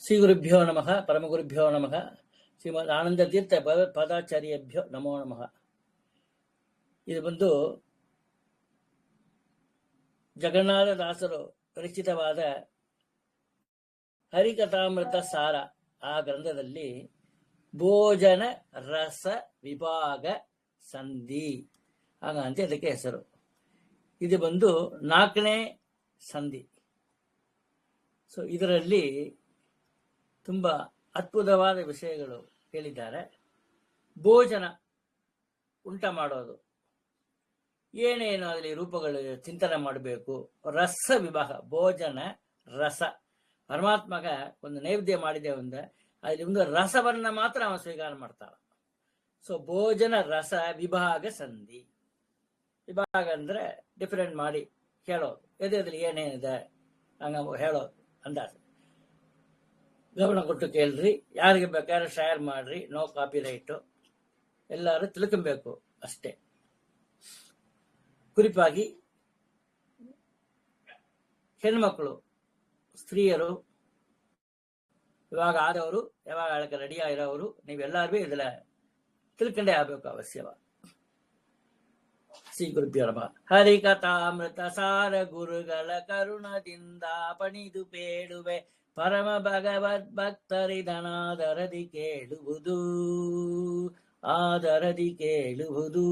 ಶ್ರೀ ಗುರುಭ್ಯೋ ನಮಃ ಪರಮಗುರುಭ್ಯೋ ನಮಃ ಶ್ರೀಮದ್ ಆನಂದ ತೀರ್ಥ ಪದಾಚಾರ್ಯಭ್ಯೋ ನಮೋ ನಮಃ. ಇದು ಬಂದು ಜಗನ್ನಾಥದಾಸರು ರಚಿತವಾದ ಹರಿಕಥಾಮೃತ ಸಾರ. ಆ ಗ್ರಂಥದಲ್ಲಿ ಭೋಜನ ರಸ ವಿಭಾಗ ಸಂಧಿ ಹಾಗಂತ ಅದಕ್ಕೆ ಹೆಸರು. ಇದು ಬಂದು 4ನೇ ಸಂಧಿ. ಸೊ ಇದರಲ್ಲಿ ತುಂಬ ಅದ್ಭುತವಾದ ವಿಷಯಗಳು ಹೇಳಿದ್ದಾರೆ. ಭೋಜನ ಉಂಟ ಮಾಡೋದು, ಏನೇನು ಅದರಲ್ಲಿ ರೂಪಗಳು ಚಿಂತನೆ ಮಾಡಬೇಕು. ರಸ ವಿಭಾಗ, ಭೋಜನ ರಸ, ಪರಮಾತ್ಮಗ ಒಂದು ನೈವೇದ್ಯ ಮಾಡಿದ್ದೇವೆ ಅಂದ್ರೆ ಅಲ್ಲಿ ಒಂದು ರಸವನ್ನ ಮಾತ್ರ ಅವನು ಸ್ವೀಕಾರ ಮಾಡ್ತಾಳ. ಸೊ ಭೋಜನ ರಸ ವಿಭಾಗ ಸಂಧಿ. ವಿಭಾಗ ಅಂದ್ರೆ ಡಿಫರೆಂಟ್ ಮಾಡಿ ಹೇಳೋದು, ಎದ್ರಲ್ಲಿ ಏನೇನಿದೆ ಹಂಗ ಹೇಳೋದು ಅಂದಾಜು. ಗಮನ ಕೊಟ್ಟು ಕೇಳ್ರಿ, ಯಾರಿಗೆ ಬೇಕಾದ್ರೆ ಶೇರ್ ಮಾಡ್ರಿ, ನೋ ಕಾಪಿ ರೈಟು, ಎಲ್ಲರೂ ತಿಳ್ಕೊಬೇಕು ಅಷ್ಟೇ. ಕುರಿಪಾಗಿ ಹೆಣ್ಮಕ್ಳು, ಸ್ತ್ರೀಯರು, ಇವಾಗ ಆದವರು, ಯಾವಾಗ ಆಳಕ್ಕೆ ರೆಡಿ ಆಗಿರೋರು, ನೀವೆಲ್ಲರೂ ಇದೆಲ್ಲ ತಿಳ್ಕೊಂಡೇ ಆಗ್ಬೇಕು ಅವಶ್ಯವ. ಶ್ರೀ ಗುರುಭ್ಯೋ ನಮಃ. ಹರಿಕಥಾಮೃತ ಸಾರ ಗುರುಗಳ ಕರುಣದಿಂದ ಪಣಿದು ಬೇಡುವೆ, ಪರಮ ಭಗವದ್ ಭಕ್ತರಿದನಾದರದಿ ಕೇಳುವುದು, ಆದರದಿ ಕೇಳುವುದು.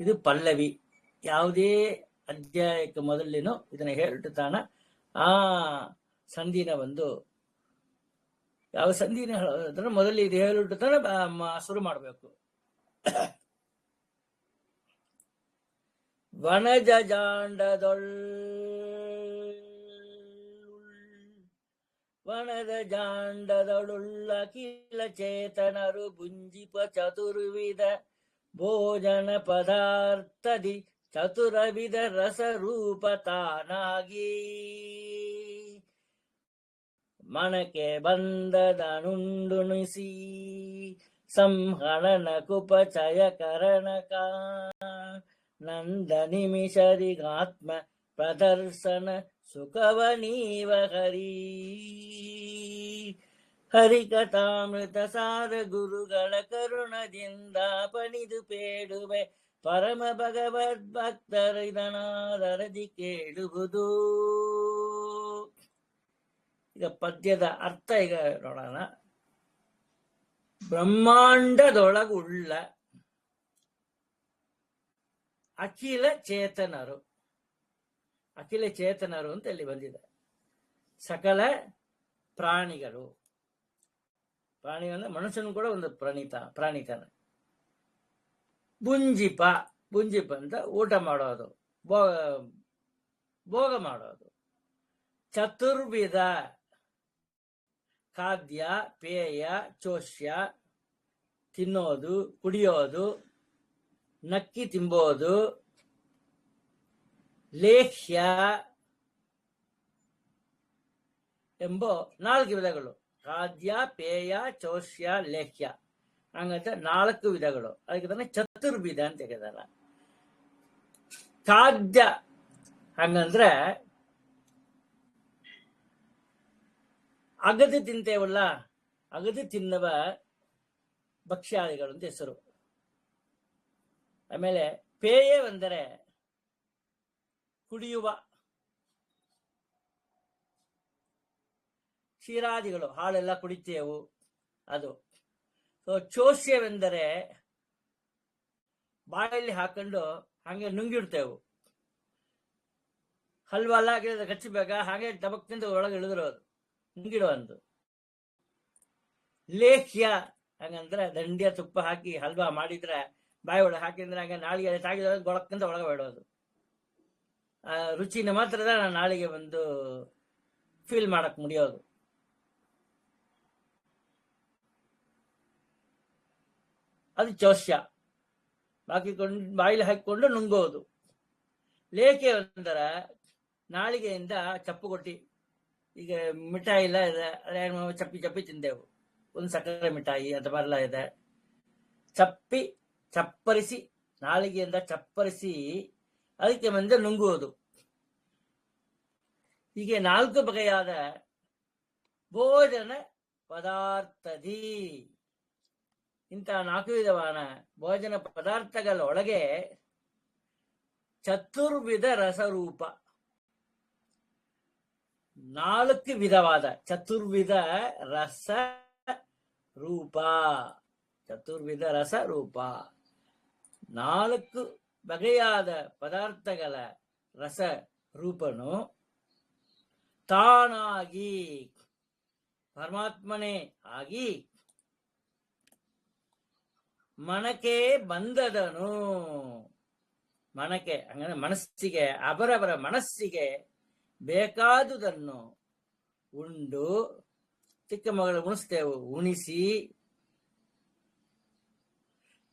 ಇದು ಪಲ್ಲವಿ. ಯಾವುದೇ ಅಧ್ಯಾಯಕ್ಕೆ ಮೊದಲಿನೂ ಇದನ್ನ ಹೇಳ್ತಾನ. ಆ ಸಂಧಿನ ಒಂದು ಯಾವ ಸಂಧಿನ ಹೇಳೋದ್ರ ಮೊದಲು ಇದು ಹೇಳಿರ್ತಾನ ಶುರು ಮಾಡಬೇಕು. ವನಜ ವನದ ಜಾಂಡದೊಳುಳ್ಳ ಕಿಲ ಚೇತನರು ಭುಂಜಿಪ ಚತುರ್ವಿಧ ಭೋಜನ ಪದಾರ್ಥದಿ ಚತುರವಿಧ ರಸರೂಪ ತಾನಾಗಿ ಮನಕ್ಕೆ ಬಂದದನುಂಡುಣಿಸಿ ಸಂಹರಣ ಕುಪಚಯ ಕರಣಕ ನಂದ ನಿಮಿಷರಿಗಾತ್ಮ ಪ್ರದರ್ಶನ ಸುಖವನೀವ ಹರಿ. ಹರಿಕಥಾಮೃತ ಸಾರ ಗುರುಗಳ ಕರುಣದಿಂದ ಪಣಿದು ಬೇಡುವೆ, ಪರಮ ಭಗವದ್ ಭಕ್ತರಿದನಾದರದಿ ಕೇಳುವುದು. ಈಗ ಪದ್ಯದ ಅರ್ಥ ಈಗ ನೋಡೋಣ. ಬ್ರಹ್ಮಾಂಡದೊಳಗುಳ್ಳ ಅಖಿಲ ಚೇತನರು, ಅಖಿಲ ಚೇತನರು ಅಂತ ಇಲ್ಲಿ ಬಂದಿದೆ. ಸಕಲ ಪ್ರಾಣಿಗಳು, ಪ್ರಾಣಿಗಳಂದ್ರೆ ಮನುಷ್ಯನು ಕೂಡ ಒಂದು ಪ್ರಾಣಿತಾನೆ. ಭುಂಜಿಪ, ಭುಂಜಿಪ ಅಂತ ಊಟ ಮಾಡೋದು, ಭೋಗ ಮಾಡೋದು. ಚತುರ್ವಿಧ ಖಾದ್ಯ ಪೇಯ ಚೋಷ್ಯ, ತಿನ್ನೋದು, ಕುಡಿಯೋದು, ನಕ್ಕಿ ತಿಂಬೋದು, ಲೇಖ್ಯ ಎಂಬ 4 ವಿಧಗಳು. ಖಾದ್ಯ ಪೇಯ ಚೋಷ್ಯ ಲೇಖ್ಯ ಹಂಗಂತ 4 ವಿಧಗಳು. ಅದಕ್ಕೆ ಚತುರ್ವಿಧ ಅಂತ ಹೇಳಿದಾರ. ಖಾದ್ಯ ಹಂಗಂದ್ರೆ ಅಗದು ತಿಂತೇವಲ್ಲ, ಅಗದು ತಿನ್ನವ ಭಕ್ಷ್ಯಾದಿಗಳು ಅಂತ ಹೆಸರು. ಆಮೇಲೆ ಪೇಯವೆಂದರೆ ಕುಡಿಯುವ ಕ್ಷೀರಾದಿಗಳು, ಹಾಲೆಲ್ಲ ಕುಡಿತೇವು ಅದು. ಚೋಷ್ಯವೆಂದರೆ ಬಾಯಲ್ಲಿ ಹಾಕೊಂಡು ಹಾಗೆ ನುಂಗಿಡ್ತೇವು. ಹಲ್ವಲ್ಲ ಕಚ್ಚಬೇಕ ಹಾಗೆ ಟಬಕ್ಕಿಂದ ಒಳಗೆ ಇಳಿದಿರೋದು, ನುಂಗಿಡುವಂದು. ಲೇಖ್ಯ ಹಂಗಂದ್ರೆ ದಂಡಿಯ ತುಪ್ಪ ಹಾಕಿ ಹಲ್ವಾ ಮಾಡಿದ್ರೆ ಬಾಯಿ ಒಳಗೆ ಹಾಕಿದ್ರೆ ಹಂಗೆ ನಾಳಿಗೆ ತಾಗಿದ ಗೊಳಕ್ಕಿಂತ ಒಳಗೆ ಬಿಡೋದು. ರುಚಿನ ಮಾತ್ರ ನಾಳಿಗೆ ಒಂದು ಫೀಲ್ ಮಾಡಕ್ ಮುಡಿಯೋದು. ಅದು ಚೋಷ್ಯ, ಬಾಕಿಕೊಂಡು ಬಾಯಿಲಿ ಹಾಕಿಕೊಂಡು ನುಂಗೋದು. ಲೇಖೆ ಅಂದ್ರೆ ನಾಳಿಗೆಯಿಂದ ಚಪ್ಪು ಕೊಟ್ಟಿ, ಈಗ ಮಿಠಾಯಿ ಎಲ್ಲ ಇದೆ, ಚಪ್ಪಿ ಚಪ್ಪಿ ತಿಂದೆವು. ಒಂದು ಸಕ್ಕರೆ ಮಿಠಾಯಿ ಅಥವಾ ಎಲ್ಲ ಇದೆ, ಚಪ್ಪರಿಸಿ ನಾಳಿಗೆಯಿಂದ ಚಪ್ಪರಿಸಿ ಅದಕ್ಕೆ ಮುಂದೆ ನುಂಗುವುದು. ಹೀಗೆ 4 ಬಗೆಯಾದ ಭೋಜನ ಪದಾರ್ಥದಿ. ಇಂತಹ 4 ವಿಧವಾದ ಭೋಜನ ಪದಾರ್ಥಗಳ ಒಳಗೆ ಚತುರ್ವಿಧ ರಸರೂಪ, 4 ವಿಧವಾದ ಚತುರ್ವಿಧ ರಸ ರೂಪ, ಚತುರ್ವಿಧ ರಸ ರೂಪ, 4 ಬಗೆಯಾದ ಪದಾರ್ಥಗಳ ರಸ ರೂಪನು ತಾನಾಗಿ ಪರಮಾತ್ಮನೇ ಆಗಿ ಮನಕ್ಕೆ ಬಂದದನು. ಮನಕ್ಕೆ ಅಂದರೆ ಮನಸ್ಸಿಗೆ, ಅವರವರ ಮನಸ್ಸಿಗೆ ಬೇಕಾದುದನ್ನು ಉಂಡು, ಚಿಕ್ಕ ಮಗಳು ಉಣಿಸ್ತೇವೆ, ಉಣಿಸಿ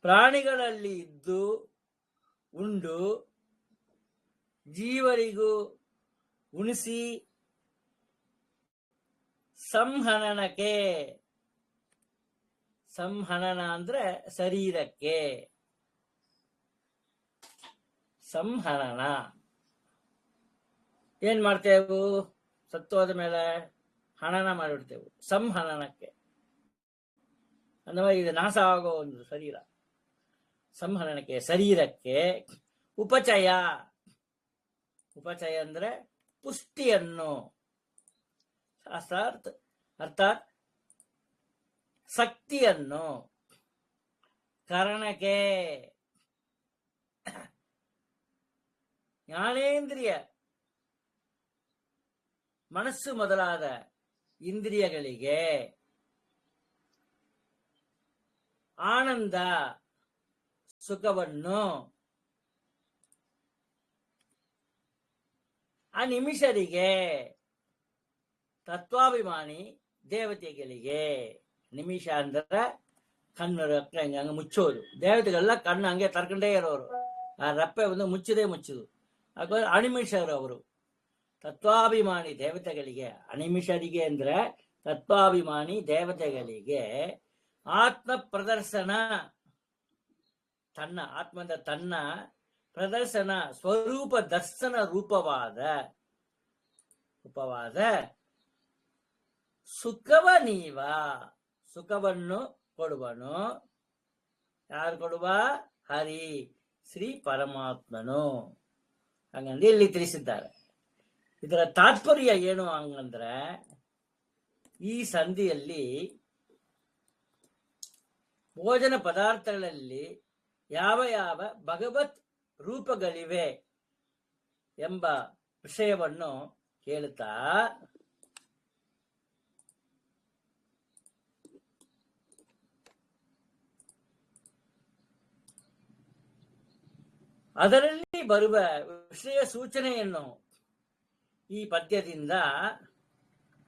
ಪ್ರಾಣಿಗಳಲ್ಲಿ ಇದ್ದು ಉಂಡು ಜೀವರಿಗೂ ಉಣಿಸಿ ಸಂಹನನಕ್ಕೆ, ಸಂಹನನ ಅಂದ್ರೆ ಶರೀರಕ್ಕೆ, ಸಂಹನನ ಏನ್ ಮಾಡ್ತೇವು? ಸತ್ತೋದ ಮೇಲೆ ಹನನ ಮಾಡಿಬಿಡ್ತೇವೆ. ಸಂಹನನಕ್ಕೆ ಅಂದ್ರೆ ಇದು ನಾಶ ಆಗೋ ಒಂದು ಶರೀರ. ಸಂಹನನಕ್ಕೆ ಶರೀರಕ್ಕೆ. ಉಪಚಯ, ಉಪಚಯ ಅಂದ್ರೆ ಪುಷ್ಟಿಯನ್ನು, ಅರ್ಥಾತ್ ಶಕ್ತಿಯನ್ನು. ಕರಣಕ್ಕೆ ಜ್ಞಾನೇಂದ್ರಿಯ, ಮನಸ್ಸು ಮೊದಲಾದ ಇಂದ್ರಿಯಗಳಿಗೆ. ಆನಂದ, ಸುಖವನ್ನು. ಅನಿಮಿಷರಿಗೆ, ತತ್ವಾಭಿಮಾನಿ ದೇವತೆಗಳಿಗೆ. ನಿಮಿಷ ಅಂದ್ರೆ ಕಣ್ಣು ರೆಪ್ಪೆ ಹಂಗೆ ಮುಚ್ಚೋದು. ದೇವತೆಗೆಲ್ಲ ಕಣ್ಣು ಹಂಗೆ ತರ್ಕೊಂಡೇ ಇರೋರು, ಆ ರೆಪ್ಪೆ ಒಂದು ಮುಚ್ಚದೇ ಮುಚ್ಚುದು. ಹಾಗಾದ್ರೆ ಅನಿಮಿಷರು ಅವರು. ತತ್ವಾಭಿಮಾನಿ ದೇವತೆಗಳಿಗೆ, ಅನಿಮಿಷರಿಗೆ ಅಂದ್ರೆ ತತ್ವಾಭಿಮಾನಿ ದೇವತೆಗಳಿಗೆ ಆತ್ಮ ಪ್ರದರ್ಶನ, ತನ್ನ ಆತ್ಮದ ತನ್ನ ಪ್ರದರ್ಶನ, ಸ್ವರೂಪ ದರ್ಶನ ರೂಪವಾದ ಸುಖವ ನೀವ, ಸುಖವನ್ನು ಕೊಡುವನು. ಯಾರು ಕೊಡುವ? ಹರಿ, ಶ್ರೀ ಪರಮಾತ್ಮನು. ಹಂಗಂದ್ರೆ ಇಲ್ಲಿ ತಿಳಿಸಿದ್ದಾರೆ. ಇದರ ತಾತ್ಪರ್ಯ ಏನು ಹಂಗಂದ್ರೆ, ಈ ಸಂಧಿಯಲ್ಲಿ ಭೋಜನ ಪದಾರ್ಥಗಳಲ್ಲಿ ಯಾವ ಯಾವ ಭಗವತ್ ರೂಪಗಳಿವೆ ಎಂಬ ವಿಷಯವನ್ನು ಕೇಳುತ್ತಾ ಅದರಲ್ಲಿ ಬರುವ ವಿಷಯ ಸೂಚನೆಯನ್ನು ಈ ಪದ್ಯದಿಂದ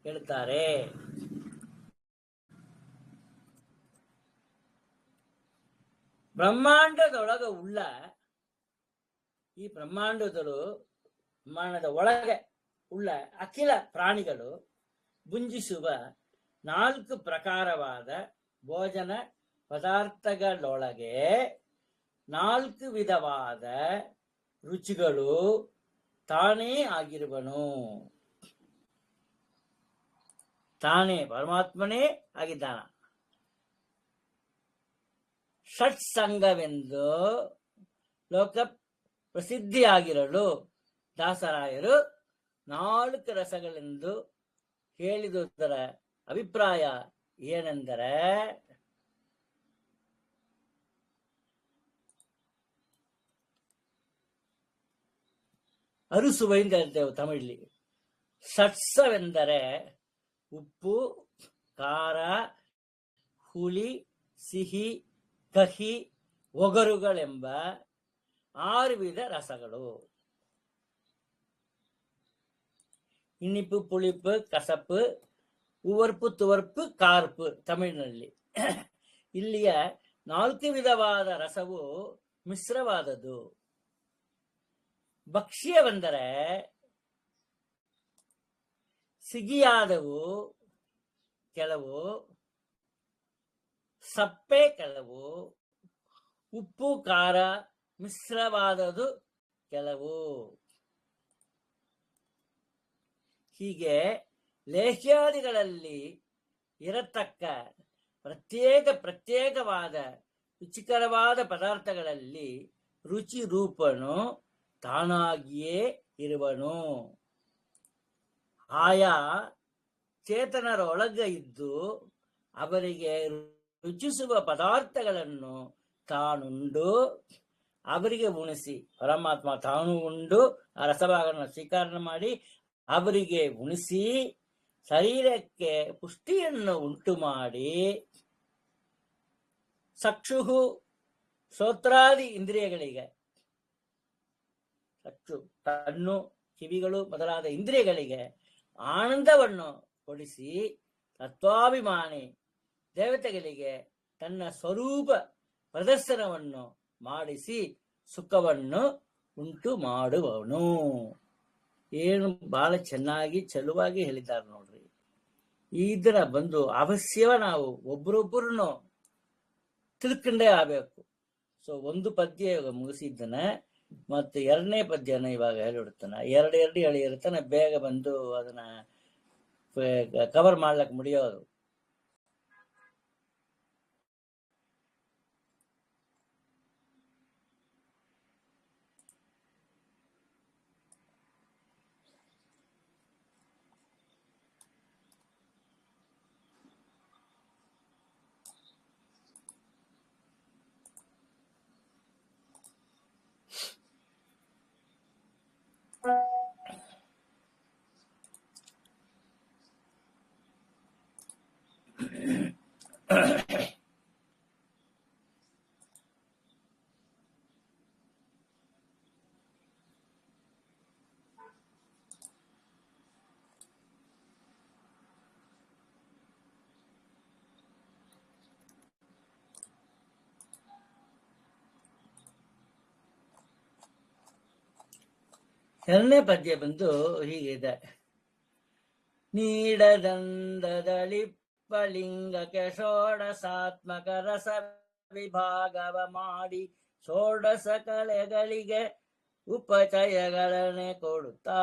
ಹೇಳ್ತಾರೆ. ಬ್ರಹ್ಮಾಂಡದೊಳಗ ಉಳ್ಳ, ಈ ಬ್ರಹ್ಮಾಂಡದ ಒಳಗೆ ಉಳ್ಳ ಅಖಿಲ ಪ್ರಾಣಿಗಳು ಭುಂಜಿಸುವ 4 ಪ್ರಕಾರವಾದ ಭೋಜನ ಪದಾರ್ಥಗಳೊಳಗೆ 4 ವಿಧವಾದ ರುಚಿಗಳು ತಾನೇ ಆಗಿರುವನು. ತಾನೇ ಪರಮಾತ್ಮನೇ ಆಗಿದ್ದಾನ. ಷಟ್ಸಂಗವೆಂದು ಲೋಕ ಪ್ರಸಿದ್ಧಿಯಾಗಿರಲು ದಾಸರಾಯರು 4 ರಸಗಳೆಂದು ಹೇಳಿದುದರ ಅಭಿಪ್ರಾಯ ಏನೆಂದರೆ, ಅರುಸುವ ಅಂತ ಹೇಳ್ತೇವೆ ತಮಿಳಲ್ಲಿ. ಷಟ್ಸವೆಂದರೆ ಉಪ್ಪು, ಖಾರ, ಹುಳಿ, ಸಿಹಿ, ಕಹಿ, ಒಗರುಗಳೆಂಬ 6 ವಿಧ ರಸಗಳು. ಇನಿಪು, ಪುಳಿಪು, ಕಸಪು, ಉವರ್ಪು, ತುವರ್ಪು, ಕಾರ್ಪು ತಮಿಳಿನಲ್ಲಿ. ಇಲ್ಲಿಯ 4 ವಿಧವಾದ ರಸವು ಮಿಶ್ರವಾದದ್ದು. ಭಕ್ಷ್ಯವೆಂದರೆ ಸಿಗಿಯಾದವು ಕೆಲವು, ಸಪ್ಪೆ ಕೆಲವು, ಉಪ್ಪು ಖಾರ ಮಿಶ್ರವಾದದು ಕೆಲವು. ಹೀಗೆ ಲೇಹ್ಯಾದಿಗಳಲ್ಲಿ ಇರತಕ್ಕ ಪ್ರತ್ಯೇಕವಾದ ರುಚಿಕರವಾದ ಪದಾರ್ಥಗಳಲ್ಲಿ ರುಚಿ ರೂಪನು ತಾನಾಗಿಯೇ ಇರುವನು. ಆಯಾ ಚೇತನರೊಳಗೆ ಇದ್ದು ಅವರಿಗೆ ರುಚಿಸುವ ಪದಾರ್ಥಗಳನ್ನು ತಾನುಂಡು ಅವರಿಗೆ ಉಣಿಸಿ, ಪರಮಾತ್ಮ ತಾನು ಉಂಡು ಆ ರಸಭಾಗನ ಸ್ವೀಕಾರ ಮಾಡಿ ಅವರಿಗೆ ಉಣಿಸಿ ಶರೀರಕ್ಕೆ ಪುಷ್ಟಿಯನ್ನು ಉಂಟು ಮಾಡಿ ಚಕ್ಷುಹು ಶ್ರೋತ್ರಾದಿ ಇಂದ್ರಿಯಗಳಿಗೆ, ಚಕ್ಷು ಕಣ್ಣು ಕಿವಿಗಳು ಮೊದಲಾದ ಇಂದ್ರಿಯಗಳಿಗೆ ಆನಂದವನ್ನು ಕೊಡಿಸಿ ತತ್ವಾಭಿಮಾನಿ ದೇವತೆಗಳಿಗೆ ತನ್ನ ಸ್ವರೂಪ ಪ್ರದರ್ಶನವನ್ನು ಮಾಡಿಸಿ ಸುಖವನ್ನು ಉಂಟು ಮಾಡುವವನು. ಏನು ಬಹಳ ಚೆನ್ನಾಗಿ ಚಲುವಾಗಿ ಹೇಳಿದ್ದಾರೆ ನೋಡ್ರಿ. ಇದರ ಬಂದು ಅವಶ್ಯವ ನಾವು ಒಬ್ಬರೊಬ್ಬರನ್ನು ತಿಳ್ಕೊಂಡೇ ಆಗ್ಬೇಕು. ಸೊ ಒಂದು ಪದ್ಯ ಇವಾಗ ಮುಗಿಸಿದ್ದನ ಮತ್ತು ಎರಡನೇ ಪದ್ಯನ ಇವಾಗ ಹೇಳಿಬಿಡ್ತಾನೆ. ಎರಡು ಹೇಳಿರ್ತಾನೆ, ಬೇಗ ಬಂದು ಅದನ್ನ ಕವರ್ ಮಾಡ್ಲಕ್ ಮುಡಿಯೋದು. ಎರಡನೇ ಪದ್ಯ ಬಂದು ಹೀಗಿದೆ. ನೀಡದಂದದಳಿಪ್ಪಲಿಂಗಕ್ಕೆ ಷೋಡಸಾತ್ಮಕ ರಸ ವಿಭಾಗವ ಮಾಡಿ ಷೋಡಸ ಕಲೆಗಳಿಗೆ ಉಪಚಯಗಳನ್ನೇ ಕೊಡುತ್ತಾ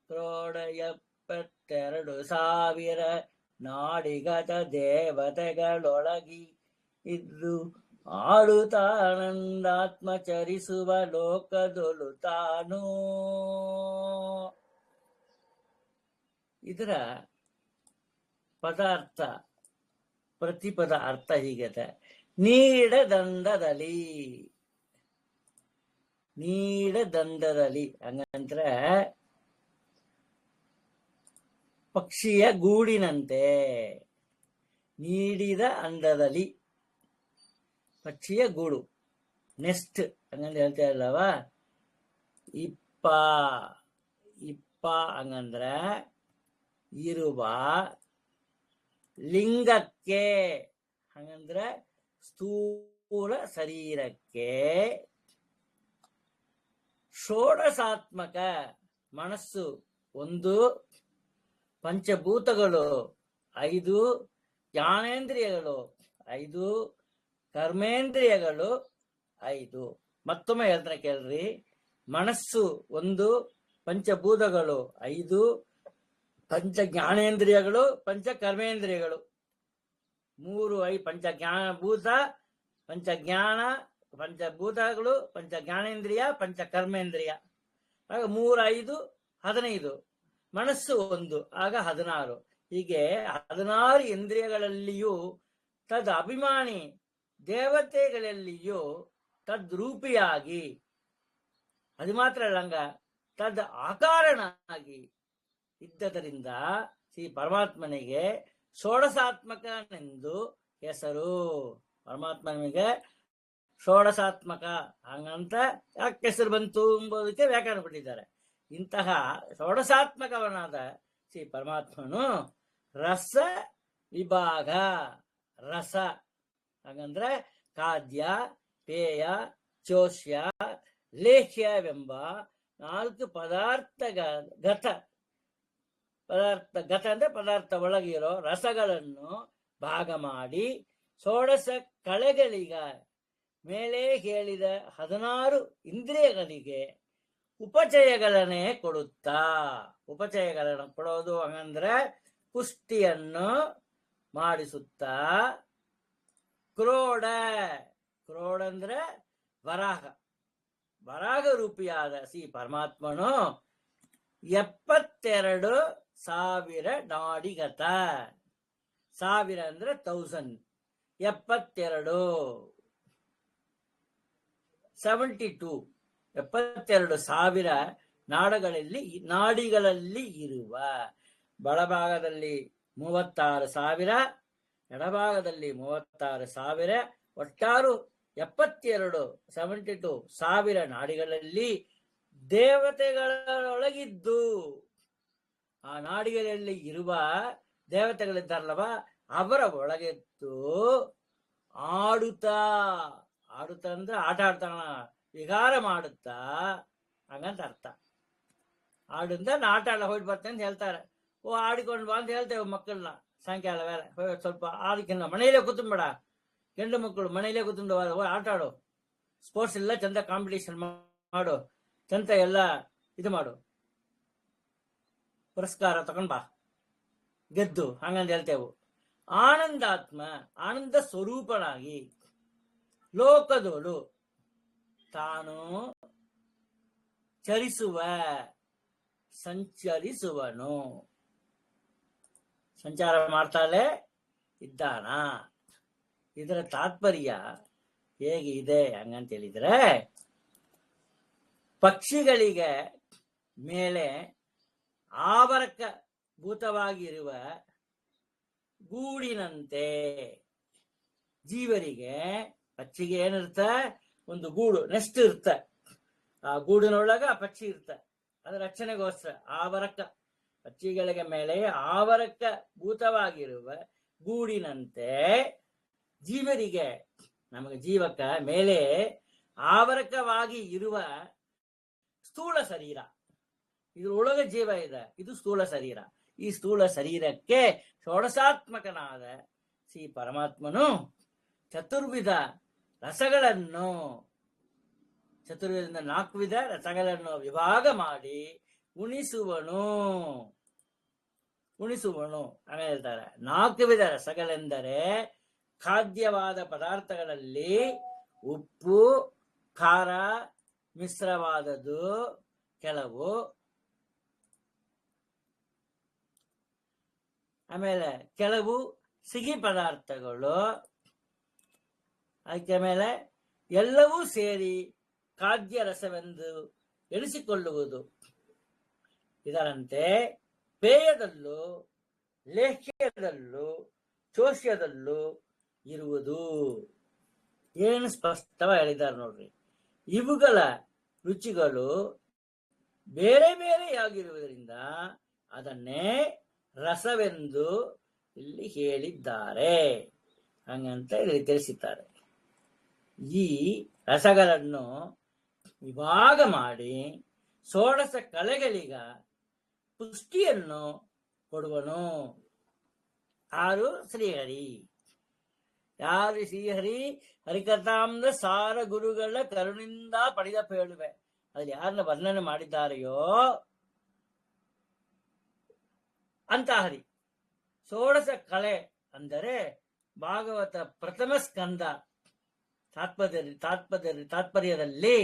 72,000 ನಾಡಿಗತ ದೇವತೆಗಳೊಳಗಿ ಇದ್ದು ಆಡುತ್ತಾನಂದಾತ್ಮ ಚರಿಸುವ ಲೋಕದೊಲು ತಾನು. ಇದರ ಪದಾರ್ಥ ಪ್ರತಿಪದ ಅರ್ಥ ಹೀಗಿದೆ. ನೀಡದಂದದಲ್ಲಿ ಹಂಗಂದ್ರೆ ಪಕ್ಷಿಯ ಗೂಡಿನಂತೆ. ನೀಡಿದ ಅಂದದಲ್ಲಿ ಪಕ್ಷಿಯ ಗೂಡು, ನೆಸ್ಟ್ ಹಂಗಂತ ಹೇಳ್ತಾ ಇಲ್ಲವ. ಇಪ್ಪ ಹಂಗಂದ್ರೆ ಇರುವ, ಲಿಂಗಕ್ಕೆ ಹಂಗಂದ್ರೆ ಸ್ಥೂಲ ಶರೀರಕ್ಕೆ, ಷೋಡಸಾತ್ಮಕ ಮನಸ್ಸು 1, ಪಂಚಭೂತಗಳು 5, ಜ್ಞಾನೇಂದ್ರಿಯಗಳು 5, ಕರ್ಮೇಂದ್ರಿಯಗಳು 5. ಮತ್ತೊಮ್ಮೆ ಹೇಳ್ತಾನೆ ಕೇಳ್ರಿ. ಮನಸ್ಸು 1, ಪಂಚಭೂತಗಳು 5, ಪಂಚ ಜ್ಞಾನೇಂದ್ರಿಯಗಳು, ಪಂಚ ಕರ್ಮೇಂದ್ರಿಯಗಳು 3, 5. ಪಂಚಜ್ಞಾನಭೂತ, ಪಂಚಜ್ಞಾನ, ಪಂಚಭೂತಗಳು, ಪಂಚ ಜ್ಞಾನೇಂದ್ರಿಯ, ಪಂಚ ಕರ್ಮೇಂದ್ರಿಯ. ಆಗ 3, 5, 15. ಮನಸ್ಸು 1 ಆಗ 16. ಹೀಗೆ 16 ಇಂದ್ರಿಯಗಳಲ್ಲಿಯೂ ತದ್ ಅಭಿಮಾನಿ ದೇವತೆಗಳಲ್ಲಿಯೂ ತದ್ರೂಪಿಯಾಗಿ, ಅದು ಮಾತ್ರ ಅಲ್ಲಂಗ ತದ್ ಆಕಾರನಾಗಿ ಇದ್ದದರಿಂದ ಶ್ರೀ ಪರಮಾತ್ಮನಿಗೆ ಷೋಡಸಾತ್ಮಕನೆಂದು ಹೆಸರು. ಪರಮಾತ್ಮನಿಗೆ ಷೋಡಸಾತ್ಮಕ ಹಂಗಂತ ಯಾಕೆ ಹೆಸರು ಬಂತು ಎಂಬುದಕ್ಕೆ ವ್ಯಾಖ್ಯಾನ ಕೊಟ್ಟಿದ್ದಾರೆ. ಇಂತಹ ಷೋಡಸಾತ್ಮಕವನಾದ ಶ್ರೀ ಪರಮಾತ್ಮನು ರಸ ವಿಭಾಗ, ರಸ ಹಾಗಂದ್ರೆ ಖಾದ್ಯ, ಪೇಯ, ಚೋಷ್ಯ, ಲೇಖ್ಯವೆಂಬ 4 ಪದಾರ್ಥ ಅಂದ್ರೆ ಪದಾರ್ಥ ಒಳಗಿರೋ ರಸಗಳನ್ನು ಭಾಗ ಮಾಡಿ ಷೋಡಶ ಕಳೆಗಳಿಗ ಮೇಲೆ ಹೇಳಿದ 16 ಇಂದ್ರಿಯಗಳಿಗೆ ಉಪಚಯಗಳನ್ನೇ ಕೊಡುತ್ತಾ. ಉಪಚಯಗಳನ್ನು ಕೊಡೋದು ಹಂಗಂದ್ರೆ ಪುಷ್ಟಿಯನ್ನು ಮಾಡಿಸುತ್ತಾ. ಕ್ರೋಡ, ಕ್ರೋಡ ಅಂದ್ರೆ ವರಾಹ, ವರಾಹ ರೂಪಿಯಾದ ಶ್ರೀ ಪರಮಾತ್ಮನು 72,000 ನಾಡಿಗತ. 1000 ಅಂದ್ರೆ 1000, 72,000 ನಾಡಿಗಳಲ್ಲಿ ಇರುವ, ಬಲಭಾಗದಲ್ಲಿ 36,000, ಎಡಭಾಗದಲ್ಲಿ 36,000, ಒಟ್ಟಾರು 72,000 ನಾಡಿಗಳಲ್ಲಿ ದೇವತೆಗಳೊಳಗಿದ್ದು, ಆ ನಾಡಿಗಳಲ್ಲಿ ಇರುವ ದೇವತೆಗಳಿದ್ದಾರಲ್ಲವ ಅವರ ಒಳಗೆದ್ದು ಆಡುತ್ತಾ, ಆಡುತ್ತಾ ಅಂದ್ರೆ ಆಟ ಆಡ್ತಾನ, ವಿಹಾರ ಮಾಡುತ್ತಾ ಹಂಗಂತ ಅರ್ಥ. ಆಡುಂದ ಆಟ ಆಡ ಹೋಗಿ ಬರ್ತೇನೆ ಅಂತ ಹೇಳ್ತಾರೆ. ಆಡಿಕೊಂಡು ಬಾ ಅಂತ ಹೇಳ್ತೇವೆ ಮಕ್ಕಳನ್ನ ಸಾಯಂಕಾಲ ವೇಳೆ. ಸ್ವಲ್ಪ ಆಡಿಕೊಂಡು ಮನೆಯಲ್ಲೇ ಕೂತ್ಬೇಡ, ಗಂಡು ಮಕ್ಕಳು ಮನೆಯಲ್ಲೇ ಕೂತ್ಕೊಂಡು ಆಟ ಆಡು, ಸ್ಪೋರ್ಟ್ಸ್ ಎಲ್ಲ ಚಂದ ಕಾಂಪಿಟೇಷನ್ ಮಾಡು, ಚಂದ ಎಲ್ಲ ಇದು ಮಾಡು, ಪುರಸ್ಕಾರ ತಗೊಂಡ್ ಬಾ ಗೆದ್ದು ಹಂಗಂತ ಹೇಳ್ತೇವೆ. ಆನಂದಾತ್ಮ, ಆನಂದ ಸ್ವರೂಪನಾಗಿ ಲೋಕದೋಳು ತಾನು ಚರಿಸುವ, ಸಂಚರಿಸುವನು, ಸಂಚಾರ ಮಾಡ್ತಾಳೆ ಇದ್ದಾನ. ಇದರ ತಾತ್ಪರ್ಯ ಹೇಗೆ ಇದೆ ಹಂಗಂತ ಹೇಳಿದ್ರೆ, ಪಕ್ಷಿಗಳಿಗೆ ಮೇಲೆ ಆವರಕ ಭೂತವಾಗಿರುವ ಗೂಡಿನಂತೆ ಜೀವರಿಗೆ, ಪಕ್ಷಿಗೆ ಏನಿರ್ತ, ಒಂದು ಗೂಡು ನೆಸ್ಟ್ ಇರ್ತ, ಆ ಗೂಡಿನೊಳಗ ಪಕ್ಷಿ ಇರ್ತ, ಅದರ ರಕ್ಷಣೆಗೋಸ್ಕರ ಆವರಕ, ಪಕ್ಷಿಗಳಿಗೆ ಮೇಲೆ ಆವರಕ ಭೂತವಾಗಿರುವ ಗೂಡಿನಂತೆ ಜೀವರಿಗೆ, ನಮಗೆ ಜೀವಕ ಮೇಲೆ ಆವರಕವಾಗಿ ಇರುವ ಸ್ಥೂಲ ಶರೀರ, ಇದ್ರೊಳಗೆ ಜೀವ ಇದೆ, ಇದು ಸ್ಥೂಲ ಶರೀರ. ಈ ಸ್ಥೂಲ ಶರೀರಕ್ಕೆ ಷೋಡಶಾತ್ಮಕನಾದ ಶ್ರೀ ಪರಮಾತ್ಮನು ಚತುರ್ವಿಧ ರಸಗಳನ್ನು, ಚತುರ್ವಿಧದಿಂದ 4 ವಿಧ ರಸಗಳನ್ನು ವಿಭಾಗ ಮಾಡಿ ಉಣಿಸುವನು. ಆಮೇಲೆ ಹೇಳ್ತಾರೆ, 4 ವಿಧ ರಸಗಳೆಂದರೆ ಖಾದ್ಯವಾದ ಪದಾರ್ಥಗಳಲ್ಲಿ ಉಪ್ಪು, ಖಾರ ಮಿಶ್ರವಾದದ್ದು ಕೆಲವು, ಆಮೇಲೆ ಕೆಲವು ಸಿಹಿ ಪದಾರ್ಥಗಳು, ಅದಕ್ಕೆ ಮೇಲೆ ಎಲ್ಲವೂ ಸೇರಿ ಖಾದ್ಯ ರಸವೆಂದು ಎಣಿಸಿಕೊಳ್ಳುವುದು. ಇದರಂತೆ ಪೇಯದಲ್ಲೂ ಲೇಖ್ಯದಲ್ಲೂ ಚೋಷ್ಯದಲ್ಲೂ ಇರುವುದು. ಏನು ಸ್ಪಷ್ಟವಾಗಿ ಹೇಳಿದ್ದಾರೆ ನೋಡ್ರಿ. ಇವುಗಳ ರುಚಿಗಳು ಬೇರೆ ಬೇರೆಯಾಗಿರುವುದರಿಂದ ಅದನ್ನೇ ರಸವೆಂದು ಇಲ್ಲಿ ಹೇಳಿದ್ದಾರೆ ಹಂಗಂತ ಇಲ್ಲಿ ತಿಳಿಸಿದ್ದಾರೆ. ಈ ರಸಗಳನ್ನು ವಿಭಾಗ ಮಾಡಿ ಷೋಡಶ ಕಲೆಗಳಿಗ ಪುಷ್ಟಿಯನ್ನು ಕೊಡುವನು. ಯಾರು? ಶ್ರೀಹರಿ. ಯಾರು ಶ್ರೀಹರಿ? ಹರಿಕಥಾಂದ ಸಾರ ಗುರುಗಳ ಕರುಣಿಂದ ಪಡೆದ ಪೇಳುವೆ. ಅಲ್ಲಿ ಯಾರನ್ನ ವರ್ಣನೆ ಮಾಡಿದ್ದಾರೆಯೋ ಅಂತ ಹರಿ. ಷೋಡಶ ಕಲೆ ಅಂದರೆ ಭಾಗವತ ಪ್ರಥಮ ಸ್ಕಂದ ತಾತ್ಪರ್ಯದಲ್ಲಿ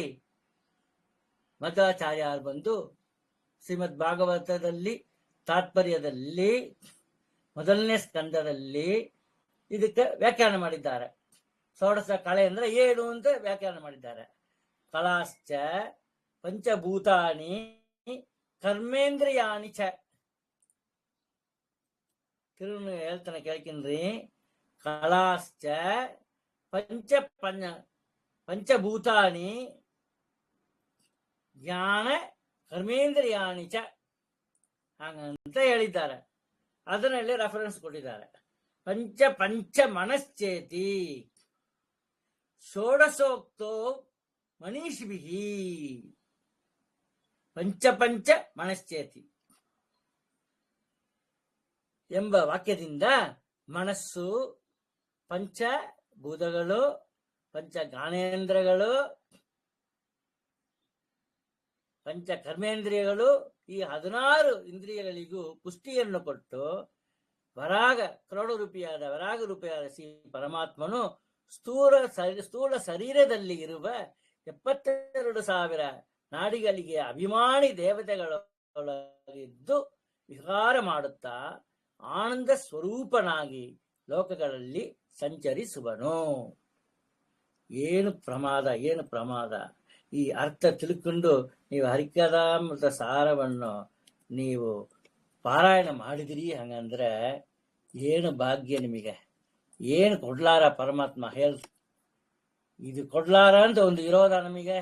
ಮಧ್ವಾಚಾರ್ಯರು ಬಂದು ಶ್ರೀಮದ್ ಭಾಗವತದಲ್ಲಿ ತಾತ್ಪರ್ಯದಲ್ಲಿ ಮೊದಲನೇ ಸ್ಕಂದದಲ್ಲಿ ಇದಕ್ಕೆ ವ್ಯಾಖ್ಯಾನ ಮಾಡಿದ್ದಾರೆ. ಷೋಡಶ ಕಲೆ ಅಂದ್ರೆ ಏನು ಅಂತ ವ್ಯಾಖ್ಯಾನ ಮಾಡಿದ್ದಾರೆ. ಕಲಾಶ್ಚ ಪಂಚಭೂತಾನಿ ಕರ್ಮೇಂದ್ರಿಯಾಣಿ ಚ. ತಿರುಗಿ ಹೇಳ್ತಾನೆ ಕೇಳ್ಕಿನ್ರಿ. ಕಲಾಶ್ಚ ಪಂಚಭೂತಾನಿ ಜ್ಞಾನ ಕರ್ಮೇಂದ್ರಿಯಾಣಿ ಚ ಹಾಗಂತ ಹೇಳಿದ್ದಾರೆ. ಅದರಲ್ಲಿ ರೆಫರೆನ್ಸ್ ಕೊಟ್ಟಿದ್ದಾರೆ. ಪಂಚ ಮನಶ್ಚೇತಿ ಷೋಡಶೋಕ್ತೋ ಮನೀಷಿಭಿಹಿ. ಪಂಚ ಮನಶ್ಚೇತಿ ಎಂಬ ವಾಕ್ಯದಿಂದ ಮನಸ್ಸು, ಪಂಚಭೂತಗಳು, ಪಂಚ ಜ್ಞಾನೇಂದ್ರಗಳು, ಪಂಚ ಕರ್ಮೇಂದ್ರಿಯಗಳು ಈ 16 ಇಂದ್ರಿಯಗಳಿಗೂ ಪುಷ್ಟಿಯನ್ನು ಕೊಟ್ಟು ಕರೋಡ ರೂಪಿಯಾದ ವರಾಗ ರೂಪಿಯಾದ ಶ್ರೀ ಪರಮಾತ್ಮನು ಸ್ಥೂಲ ಶರೀರದಲ್ಲಿ ಇರುವ 72,000 ನಾಡಿಗಳಿಗೆ ಅಭಿಮಾನಿ ದೇವತೆಗಳಿದ್ದು ವಿಹಾರ ಮಾಡುತ್ತಾ ಆನಂದ ಸ್ವರೂಪನಾಗಿ ಲೋಕಗಳಲ್ಲಿ ಸಂಚರಿಸುವನು. ಏನು ಪ್ರಮಾದ. ಈ ಅರ್ಥ ತಿಳ್ಕೊಂಡು ನೀವು ಹರಿಕಥಾಮೃತ ಸಾರವನ್ನು ನೀವು ಪಾರಾಯಣ ಮಾಡಿದಿರಿ. ಹಂಗಂದ್ರೆ ಏನು ಭಾಗ್ಯ ನಿಮಗೆ. ಏನು ಕೊಡ್ಲಾರ ಪರಮಾತ್ಮ ಹೇಳ. ಇದು ಕೊಡ್ಲಾರ ಅಂತ ಒಂದು ಇರೋದ ನಮಗೆ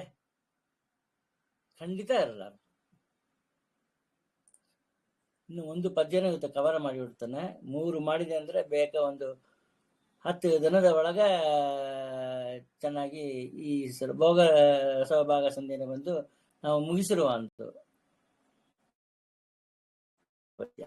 ಖಂಡಿತ ಇರಲ್ಲ. ಇನ್ನು ಒಂದು ಪದ್ಯನ ಇವತ್ತು ಕವರ್ ಮಾಡಿ ಬಿಡ್ತಾನೆ. 3 ಮಾಡಿದೆ ಅಂದ್ರೆ ಬೇಗ ಒಂದು 10 ದಿನದ ಒಳಗ ಚೆನ್ನಾಗಿ ಈ ಭೋಗ ಸೌಭಾಗ ಸಂಧಿನ ಬಂದು ನಾವು ಮುಗಿಸಿರುವಂತ ಪದ್ಯ.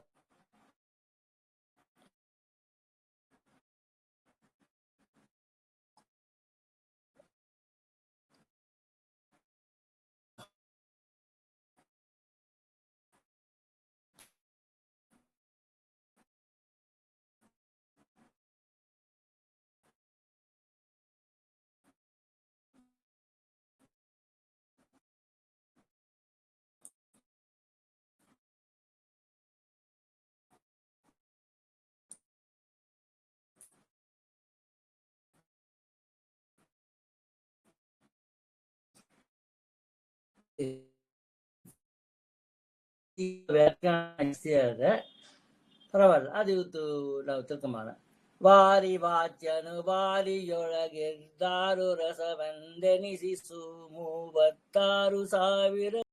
ವ್ಯಾಖ್ಯಾನ ಪರವಲ್ಲ, ಅದು ಇವತ್ತು ನಾವು ತಿಳ್ಕೊಂಬೋಣ. ವಾರಿ ವಾಚ್ಯನು ವಾರಿಯೊಳಗೆ ದಾರು ರಸವೆಂದೆನಿಸಿಸು 36,000